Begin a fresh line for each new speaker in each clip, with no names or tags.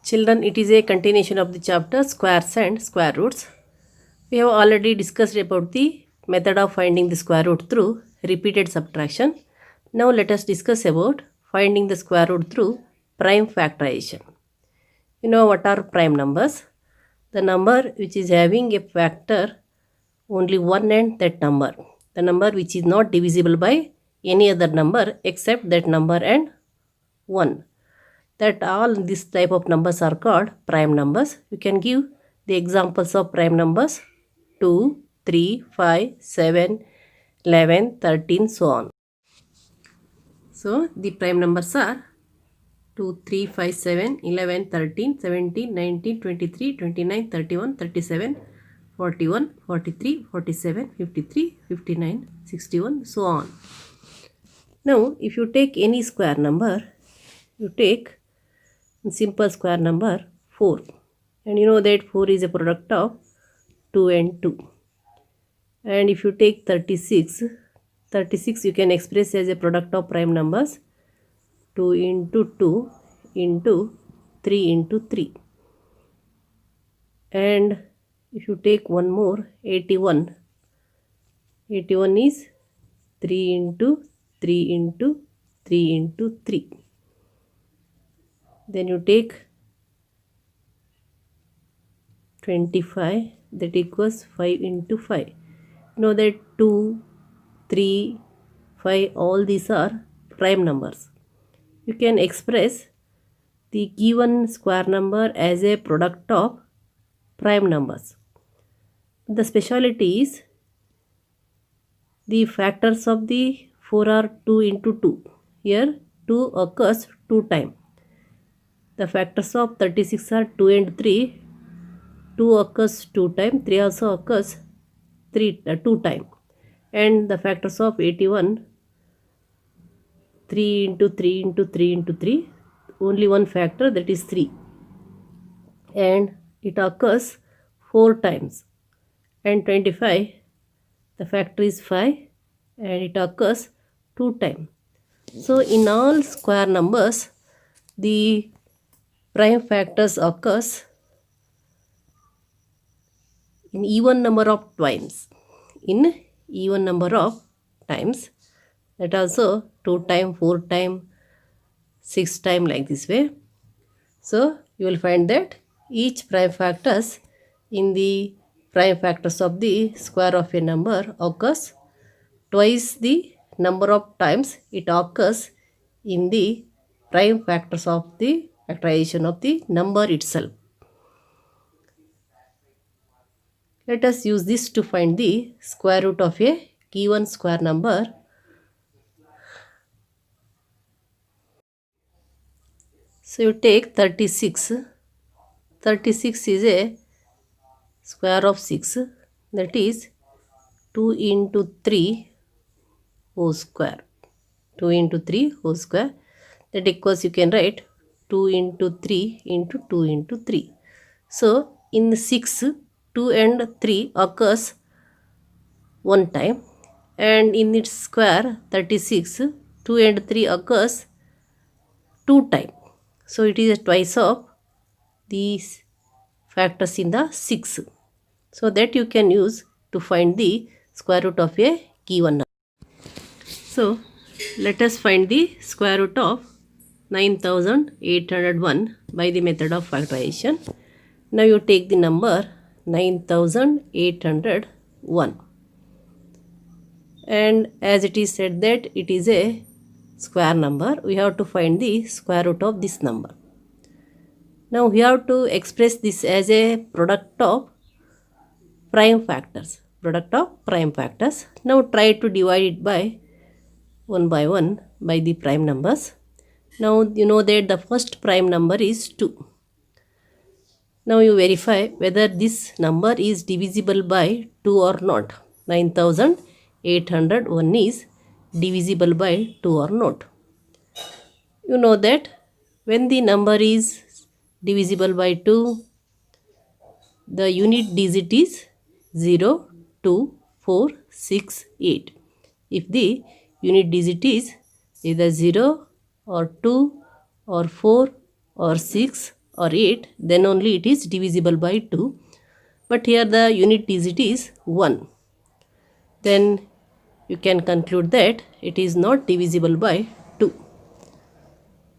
Children, it is a continuation of the chapter squares and square roots. We have already discussed about the method of finding the square root through repeated subtraction. Now let us discuss about finding the square root through prime factorization. You know what are prime numbers? The number which is having a factor only one and that number. The number which is not divisible by any other number except that number and 1. That all this type of numbers are called prime numbers. You can give the examples of prime numbers 2, 3, 5, 7, 11, 13, so on. So the prime numbers are 2, 3, 5, 7, 11, 13, 17, 19, 23, 29, 31, 37, 41, 43, 47, 53, 59, 61, so on. Now if you take any square number, you take simple square number 4, and you know that 4 is a product of 2 and 2. And if you take 36 you can express as a product of prime numbers 2 into 2 into 3 into 3. And if you take one more 81 is 3 into 3 into 3 into 3. Then you take 25, that equals 5 into 5. Know that 2, 3, 5, all these are prime numbers. You can express the given square number as a product of prime numbers. The speciality is the factors of the 4 are 2 into 2. Here 2 occurs 2 times. The factors of 36 are 2 and 3. 2 occurs 2 times. 3 also occurs 2 times. And the factors of 81, 3 into 3 into 3 into 3. Only one factor, that is 3. And it occurs 4 times. And 25, the factor is 5 and it occurs 2 times. So in all square numbers, the prime factors occurs in even number of times. In even number of times. That also 2 times, 4 times, 6 times, like this way. So you will find that each prime factors in the prime factors of the square of a number occurs twice the number of times it occurs in the prime factors of the factorization of the number itself. Let us use this to find the square root of a given square number. So you take 36. 36 is a square of 6, that is 2 into 3 whole square. 2 into 3 whole square, that equals, you can write 2 into 3 into 2 into 3. So in 6, 2 and 3 occurs one time, and in its square 36, 2 and 3 occurs 2 times. So it is twice of these factors in the 6. So that you can use to find the square root of a given number. So let us find the square root of 9801 by the method of factorization. Now you take the number 9801, and as it is said that it is a square number, we have to find the square root of this number. Now we have to express this as a product of prime factors. Now try to divide it by one by the prime numbers. Now you know that the first prime number is 2. Now you verify whether this number is divisible by 2 or not. 9801 is divisible by 2 or not. You know that when the number is divisible by 2, the unit digit is 0, 2, 4, 6, 8. If the unit digit is either 0 or 2 or 4 or 6 or 8, then only it is divisible by 2. But here the unit digit is 1. Then you can conclude that it is not divisible by 2.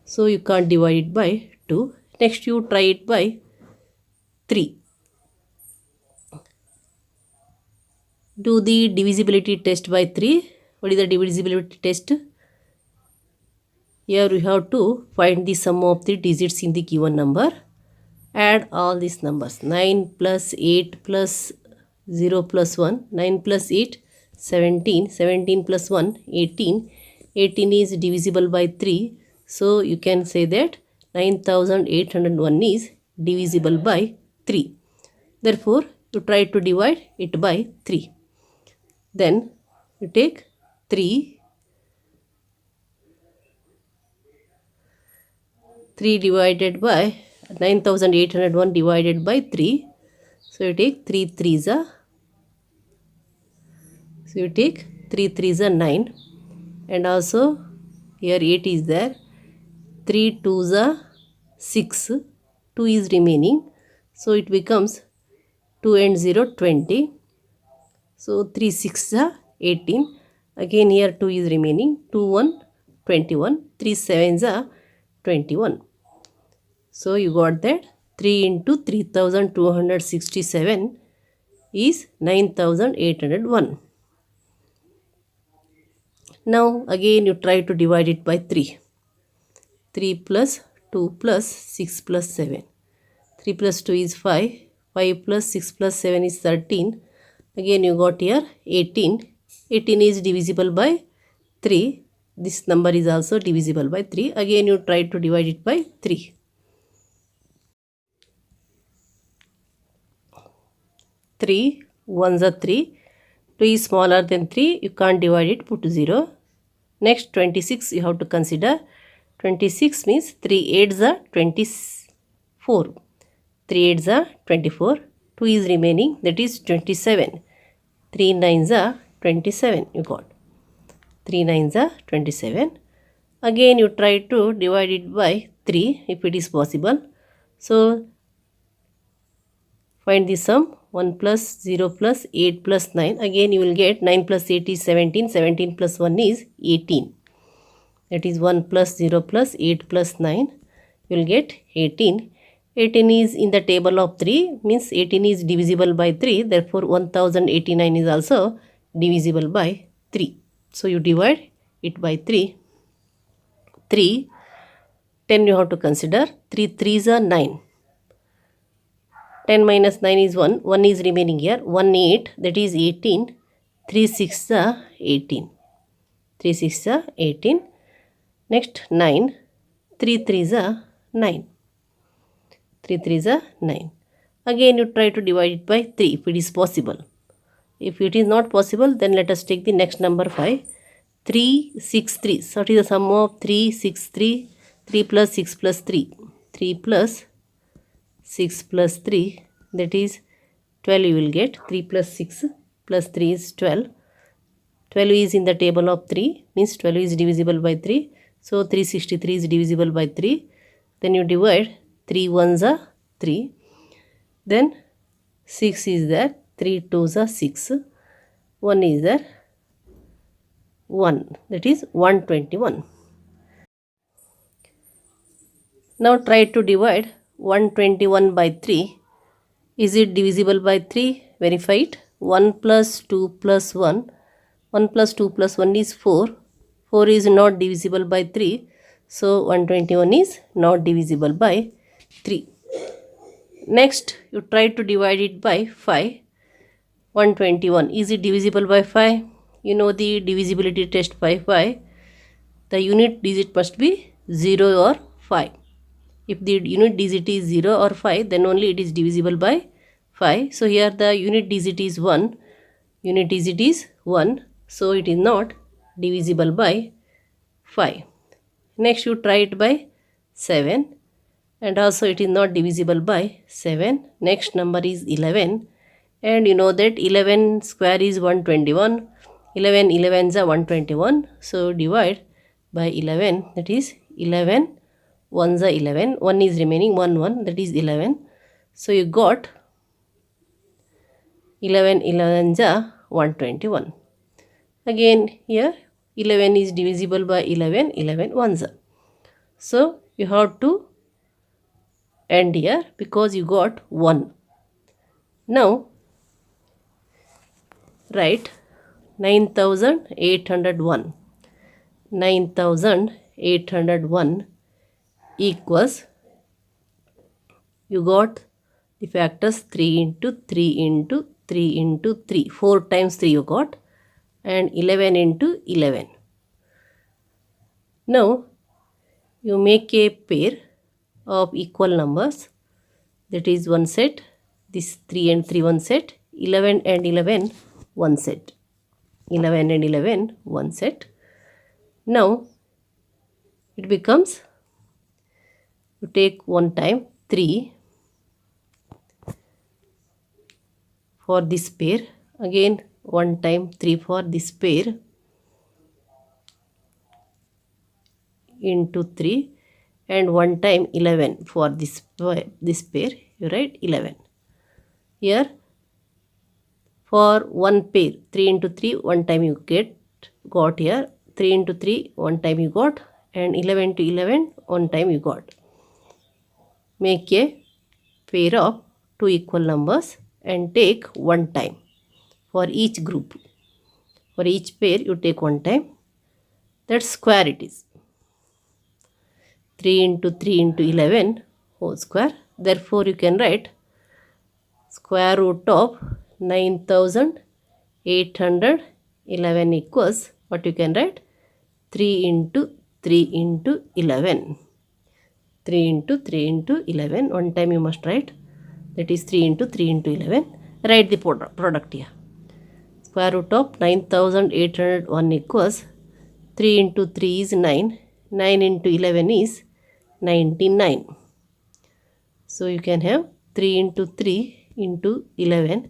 So you can't divide it by 2. Next you try it by 3. Do the divisibility test by 3. What is the divisibility test? Here we have to find the sum of the digits in the given number. Add all these numbers. 9 plus 8 plus 0 plus 1. 9 plus 8, 17. 17 plus 1, 18. 18 is divisible by 3. So you can say that 9801 is divisible by 3. Therefore, you try to divide it by 3. Then you take 3 divided by 9801 divided by 3. So you take 3 3s are. So you take 3 3s are 9. And also here 8 is there. 3 2s are 6. 2 is remaining. So it becomes 2 and 0 20. So 3 6s are 18. Again here 2 is remaining. 2 1 21. 3 7s are 21. So you got that 3 into 3267 is 9801. Now again you try to divide it by 3. 3 plus 2 plus 6 plus 7. 3 plus 2 is 5. 5 plus 6 plus 7 is 13. Again you got here 18. 18 is divisible by 3. This number is also divisible by 3. Again you try to divide it by 3. 3 1s are 3. 2 is smaller than 3. You can't divide it. Put 0. Next 26 you have to consider. 26 means 3 8s are 24. 3 8s are 24. 2 is remaining, that is 27. 3 9s are 27 you got. 3 9s are 27. Again you try to divide it by 3 if it is possible. So find the sum. 1 plus 0 plus 8 plus 9. Again you will get 9 plus 8 is 17. 17 plus 1 is 18. That is 1 plus 0 plus 8 plus 9. You will get 18. 18 is in the table of 3. Means 18 is divisible by 3. Therefore 1089 is also divisible by 3. So you divide it by 3. 3. 10 you have to consider. 3 3s are 9. 10 minus 9 is 1. 1 is remaining here. 1 8, that is 18. 3 6 are 18. 3 6 are 18. Next 9. 3 3s are 9. 3 3s are 9. Again you try to divide it by 3 if it is possible. If it is not possible, then let us take the next number 5. 3 6 3. So what is the sum of 3 6 3? 3 plus 6 plus 3. 3 plus 6 plus 3, that is 12 you will get. 3 plus 6 plus 3 is 12. 12 is in the table of 3, means 12 is divisible by 3. So 363 is divisible by 3. Then you divide. 3 1s are 3. Then 6 is there. 3 2s are 6. 1 is there. 1, that is 121. Now try to divide 121 by 3. Is it divisible by 3? Verify it. 1 plus 2 plus 1. 1 plus 2 plus 1 is 4. 4 is not divisible by 3. So 121 is not divisible by 3. Next, you try to divide it by 5. 121. Is it divisible by 5? You know the divisibility test by 5. The unit digit must be 0 or 5. If the unit digit is 0 or 5, then only it is divisible by 5. So here the unit digit is 1. Unit digit is 1. So it is not divisible by 5. Next you try it by 7. And also it is not divisible by 7. Next number is 11. And you know that 11 square is 121. 11 11s are 121. So divide by 11. That is 11 1s are 11, 1 is remaining, 1 that is 11. So you got 11 11s are 121. Again here 11 is divisible by 11, 11 1s are. So you have to end here because you got 1. Now write 9801. 9801 equals, you got the factors 3 into 3 into 3 into 3. 4 times 3 you got, and 11 into 11. Now you make a pair of equal numbers, that is one set, this 3 and 3 one set, 11 and 11 one set, 11 and 11 one set. Now it becomes, you take one time 3 for this pair, again one time 3 for this pair, into 3, and one time 11 for this pair, you write 11. Here for one pair 3 into 3 one time you got here, 3 into 3 one time you got, and 11 to 11 one time you got. Make a pair of two equal numbers and take one time for each group. For each pair you take one time. That's square it is. 3 into 3 into 11 whole square. Therefore you can write square root of 9811 equals, what you can write, 3 into 3 into 11. 3 into 3 into 11. One time you must write, that is 3 into 3 into 11. Write the product here. Square root of 9801 equals 3 into 3 is 9. 9 into 11 is 99. So you can have 3 into 3 into 11.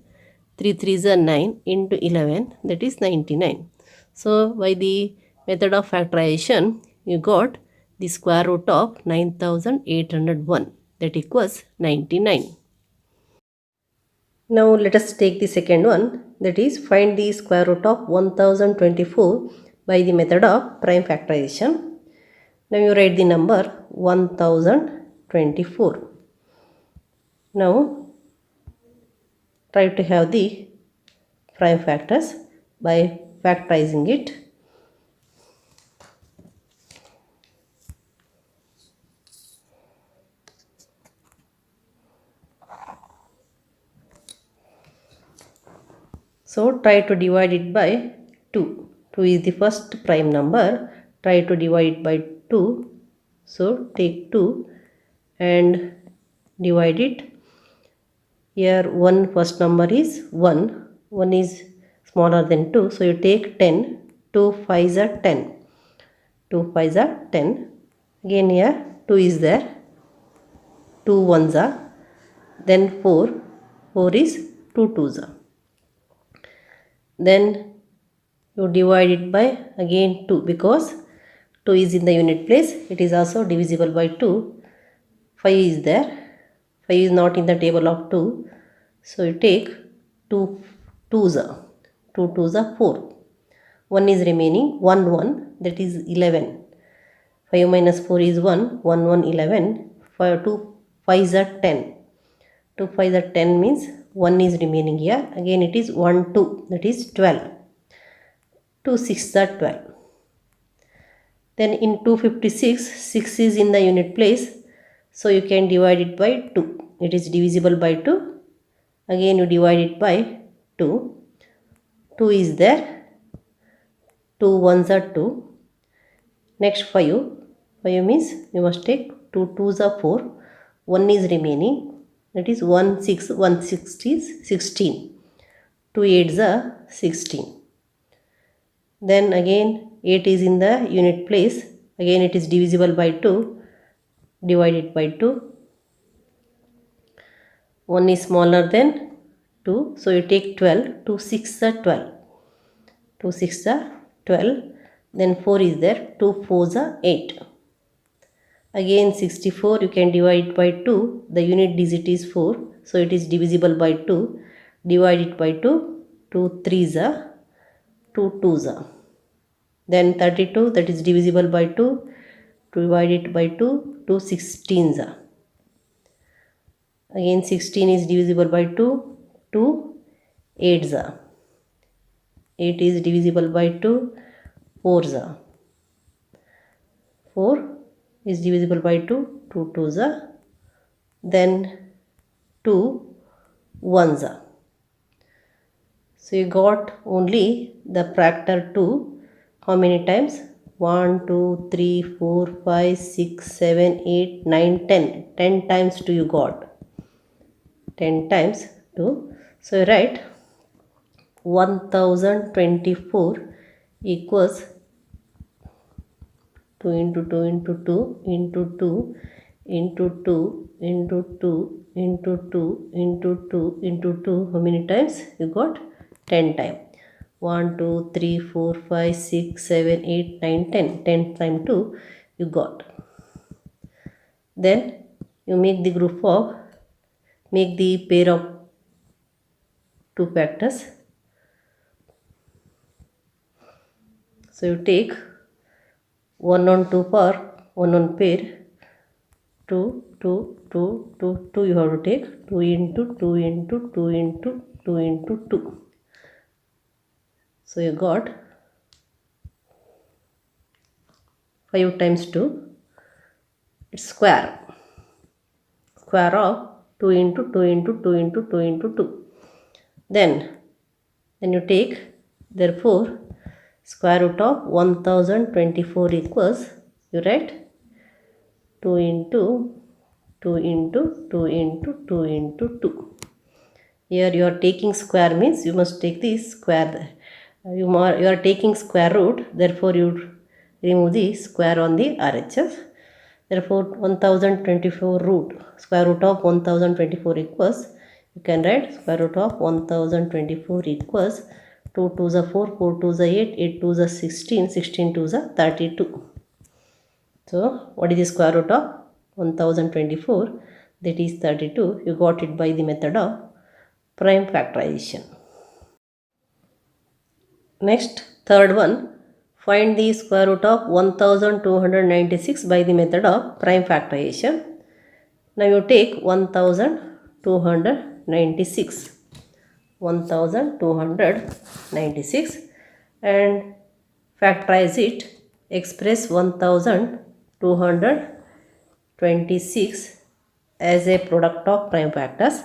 3 3s are 9 into 11, that is 99. So by the method of factorization, you got the square root of 9801, that equals 99. Now let us take the second one, that is find the square root of 1024 by the method of prime factorization. Now you write the number 1024. Now try to have the prime factors by factorizing it. So try to divide it by 2. 2 is the first prime number. Try to divide it by 2. So take 2 and divide it. Here first number is 1. 1 is smaller than 2. So you take 10. 2 5s are 10. 2 5s are 10. Again here 2 is there. 2 1s are. Then 4. 4 is 2 2s are. Then you divide it by again 2, because 2 is in the unit place. It is also divisible by 2. 5 is there. 5 is not in the table of 2. So you take 2 2s are. 2 2s are 4. 1 is remaining. 1 1, that is 11. 5 minus 4 is 1. 1 1 11. 2 5s are 10. 2 5s are 10 means 1 is remaining here. Again it is 1 2, that is 12. 2 6s are 12. Then in 256, 6 is in the unit place. So you can divide it by 2. It is divisible by 2. Again you divide it by 2. 2 is there. 2 1s are 2. Next 5. 5 means you must take 2 2s are 4. 1 is remaining. That is 1 6. 1 6 is 16. 2 8s are 16. Then again 8 is in the unit place. Again it is divisible by 2. Divide it by 2. 1 is smaller than 2. So you take 12. 2 6 are 12. 2 6 are 12. Then 4 is there. 2 4s are 8. Again 64 you can divide it by 2. The unit digit is 4. So it is divisible by 2. Divide it by 2. 2 3s are 2 2s are. Then 32, that is divisible by 2. Divide it by 2. 2 16s are. Again 16 is divisible by 2. 2 8s are. 8 is divisible by 2. 4s are. 4 is divisible by 2. 2 2s are. Then 2 1s are. So you got only the factor 2. How many times? 1, 2, 3, 4, 5, 6, 7, 8, 9, 10. 10 times 2 you got. 10 times 2. So you write 1024 equals 2 into 2 into 2 into 2 into 2 into 2 into 2 into 2 into 2. How many times? You got 10 times. 1, 2, 3, 4, 5, 6, 7, 8, 9, 10. 10 times 2 you got. Then you make the group of, make the pair of two factors. So you take 1 on 2 power, 1 on pair, 2, 2, 2, 2, 2 you have to take, 2 into 2 into 2 into 2 into 2. So you got 5 times 2, it's square of 2 into 2 into 2 into 2 into 2. Then you take, therefore square root of 1024 equals, you write 2 into 2 into 2 into 2 into 2. Here you are taking square, means you must take the square. You are taking square root, therefore you remove the square on the RHS. Therefore 1024 root, square root of 1024 equals, you can write square root of 1024 equals 2 2s are 4, 4 2s are 8, 8 2s are 16, 16 2s are 32. So what is the square root of 1024? That is 32. You got it by the method of prime factorization. Next, third one, find the square root of 1296 by the method of prime factorization. Now you take 1296. 1296 and factorize it, express 1226 as a product of prime factors.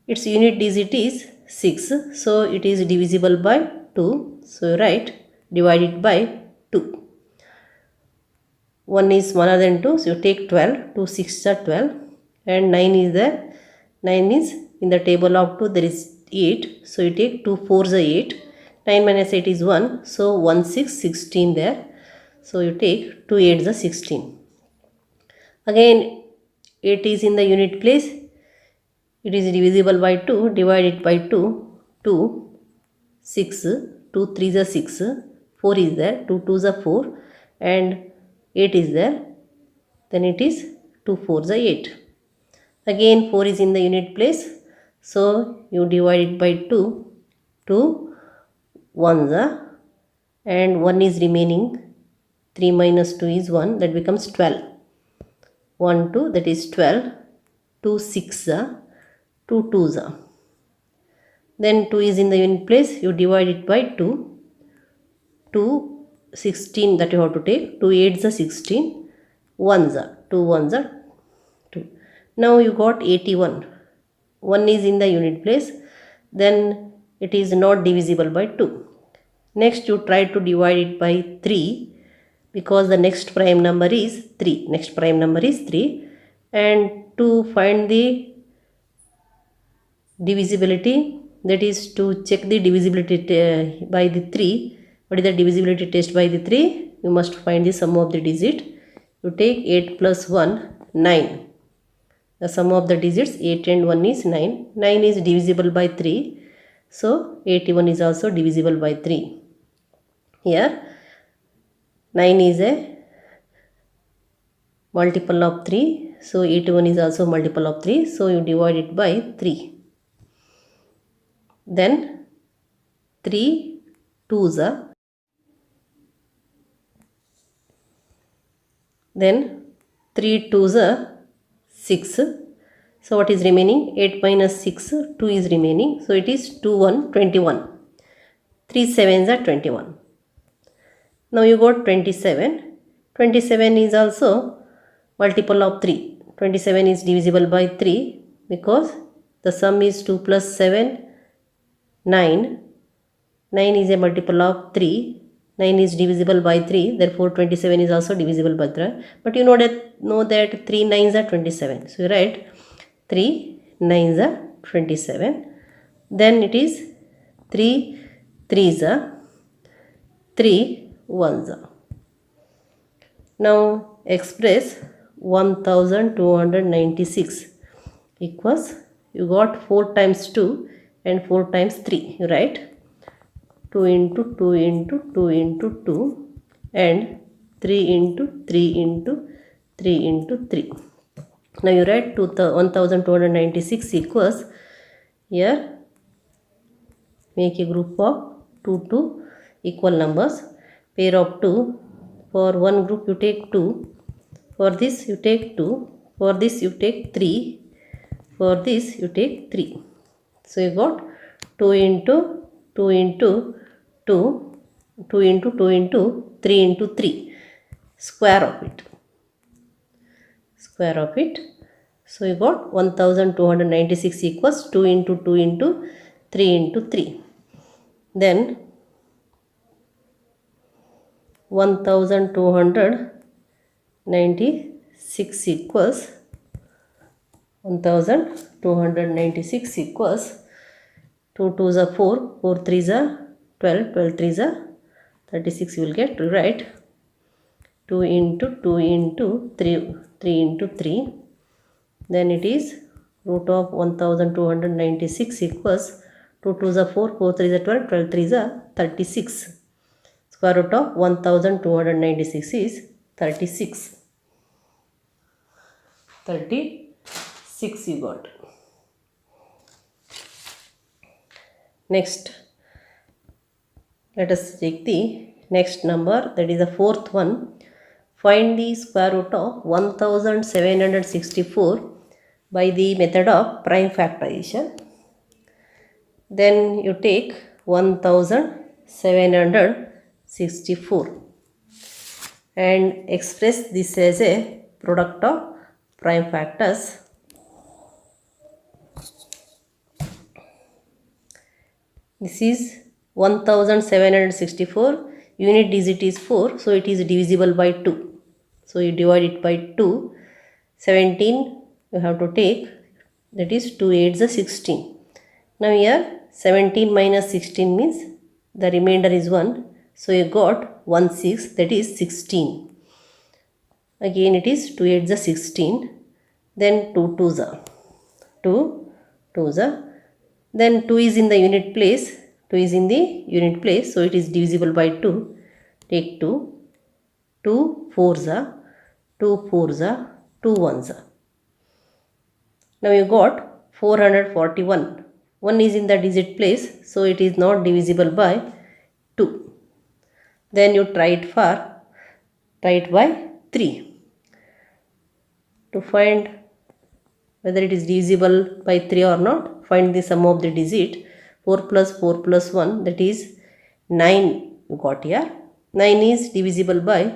Its unit digit is 6, so it is divisible by 2. So write divide it by 2. 1 is smaller than 2, so you take 12. 2 6 are 12 and 9 is there. 9 is in the table of 2 there is 8, so you take 2 4s are 8. 9 minus 8 is 1, so 1 6 16 there. So you take 2 8s are 16. Again 8 is in the unit place. It is divisible by 2. Divide it by 2. 2 6, 2 3s are 6, 4 is there, 2 2s are 4 and 8 is there. Then it is 2 4s are 8. Again 4 is in the unit place. So you divide it by 2. 2 1s are and 1 is remaining. 3 minus 2 is 1, that becomes 12. 1 2, that is 12. 2 6 are, 2 2s are. Then 2 is in the unit place, you divide it by 2. 2 16 that you have to take, 2 8s are 16, 1s are, 2 1s are 2. Now you got 81. 1 is in the unit place, then it is not divisible by 2. Next you try to divide it by 3 because the next prime number is 3. Next prime number is 3, and to find the divisibility, that is to check the divisibility by the 3. What is the divisibility test by the 3? You must find the sum of the digit. You take 8 plus 1, 9. The sum of the digits 8 and 1 is 9. 9 is divisible by 3. So 81 is also divisible by 3. Here 9 is a multiple of 3. So 81 is also multiple of 3. So you divide it by 3. Then 3 2s are. Then 3 2s are 6. So what is remaining? 8 minus 6, 2 is remaining. So it is 2 1 21. 3 7s are 21. Now you got 27. 27 is also multiple of 3. 27 is divisible by 3 because the sum is 2 plus 7, 9. 9 is a multiple of 3. 9 is divisible by 3. Therefore 27 is also divisible by 3. But you know that 3 9s are 27. So you write 3 9s are 27. Then it is 3 3s are 3 1s are. Now express 1296 equals, you got 4 times 2 and 4 times 3. You write 2 into 2 into 2 into 2 and 3 into 3 into 3 into 3. Now you write 1296 equals, here make a group of 2 equal numbers, pair of 2. For one group you take 2, for this you take 2, for this you take 3, for this you take 3. So you got 2 into 2 into 2, 2 into 2 into 3 into 3, square of it. Square of it. So you got 1296 equals 2 into 2 into 3 into 3. Then 1296 equals 1296 equals 2 2s are 4, 4 3s are 12, 12 3s are 36. You will get to write 2 into 2 into 3, 3 into 3. Then it is root of 1296 equals 2 2s are 4, 4 3s are 12, 12 3s are 36. Square root of 1296 is 36. 36 you got. Next, let us take the next number, that is the fourth one. Find the square root of 1764 by the method of prime factorization. Then you take 1764 and express this as a product of prime factors. This is 1764, unit digit is 4, so it is divisible by 2. So you divide it by 2. 17 you have to take, that is 2 8s are 16. Now here 17 minus 16 means the remainder is 1. So you got 1 6, that is 16. Again it is 2 8s are 16. Then 2 2s are 2 2s are. Then 2 is in the unit place. 2 is in the unit place. So it is divisible by 2. Take 2. 2 4s are 2 4s are 2 1s are. Now you got 441. 1 is in the digit place. So it is not divisible by 2. Then you try it by 3. To find whether it is divisible by 3 or not, find the sum of the digit. 4 plus 4 plus 1, that is 9 you got here. 9 is divisible by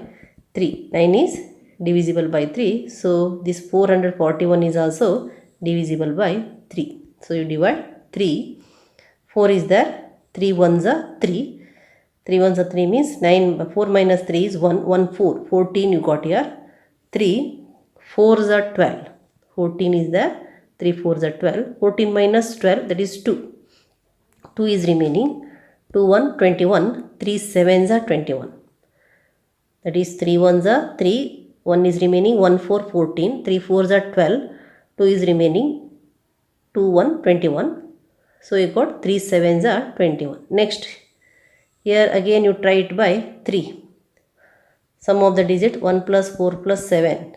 3. 9 is divisible by 3. So this 441 is also divisible by 3. So you divide 3. 4 is there. 3 1s are 3. 3 1s are 3 means 9. 4 minus 3 is 1. 1 4. 14 you got here. 3 4s are 12. 14 is there. 3 4s are 12. 14 minus 12, that is 2. 2 is remaining. 2 1 21. 3 7s are 21. That is 3 1s are 3. 1 is remaining. 1 4 14. 3 4s are 12. 2 is remaining. 2 1 21. So you got 3 7s are 21. Next, here again you try it by 3. Sum of the digit 1 plus 4 plus 7.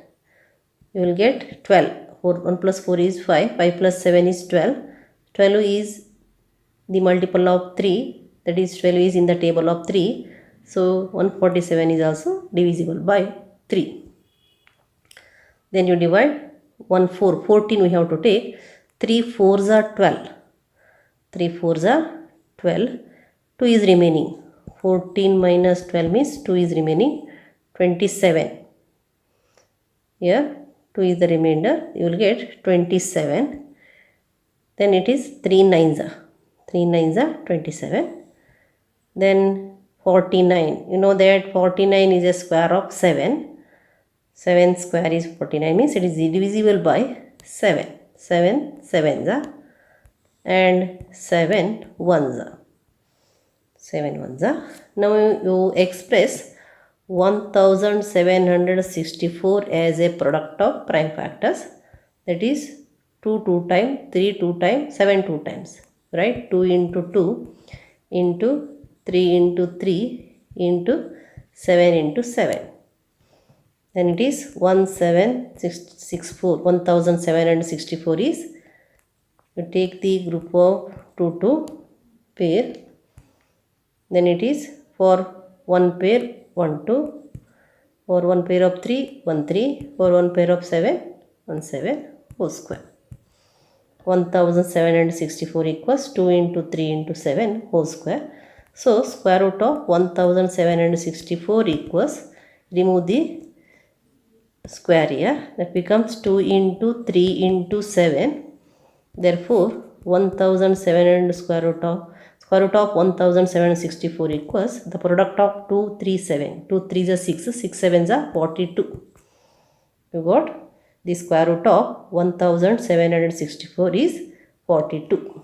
you will get 12. 1 plus 4 is 5, 5 plus 7 is 12. 12 is the multiple of 3, that is 12 is in the table of 3. So 147 is also divisible by 3. Then you divide 1 4, 14 we have to take. 3 4s are 12. 3 4s are 12. 2 is remaining. 14 minus 12 means 2 is remaining. 27. Here 2 is the remainder. You will get 27. Then it is 3 9s are. 3 9s are 27. Then 49. You know that 49 is a square of 7. 7 square is 49 means it is divisible by 7. 7 7s are and 7 1s are. 7 1s are. Now you express 1764 as a product of prime factors, that is 2 2 times, 3 2 times, 7 2 times, right? 2 into 2 into 3 into 3 into 7 into 7. Then it is 1764. 1764 is, you take the group of 2 2 pair, then it is for one pair 1 2, for one pair of 3 1 3, for one pair of 7 1 7 whole square. 1764 equals 2 into 3 into 7 whole square. So square root of 1764 equals, remove the square here, that becomes 2 into 3 into 7. Therefore 1700 square root of 1764 equals the product of 2 3 7. 2 3s are 6, 6 7s are 42. You got the square root of 1764 is 42.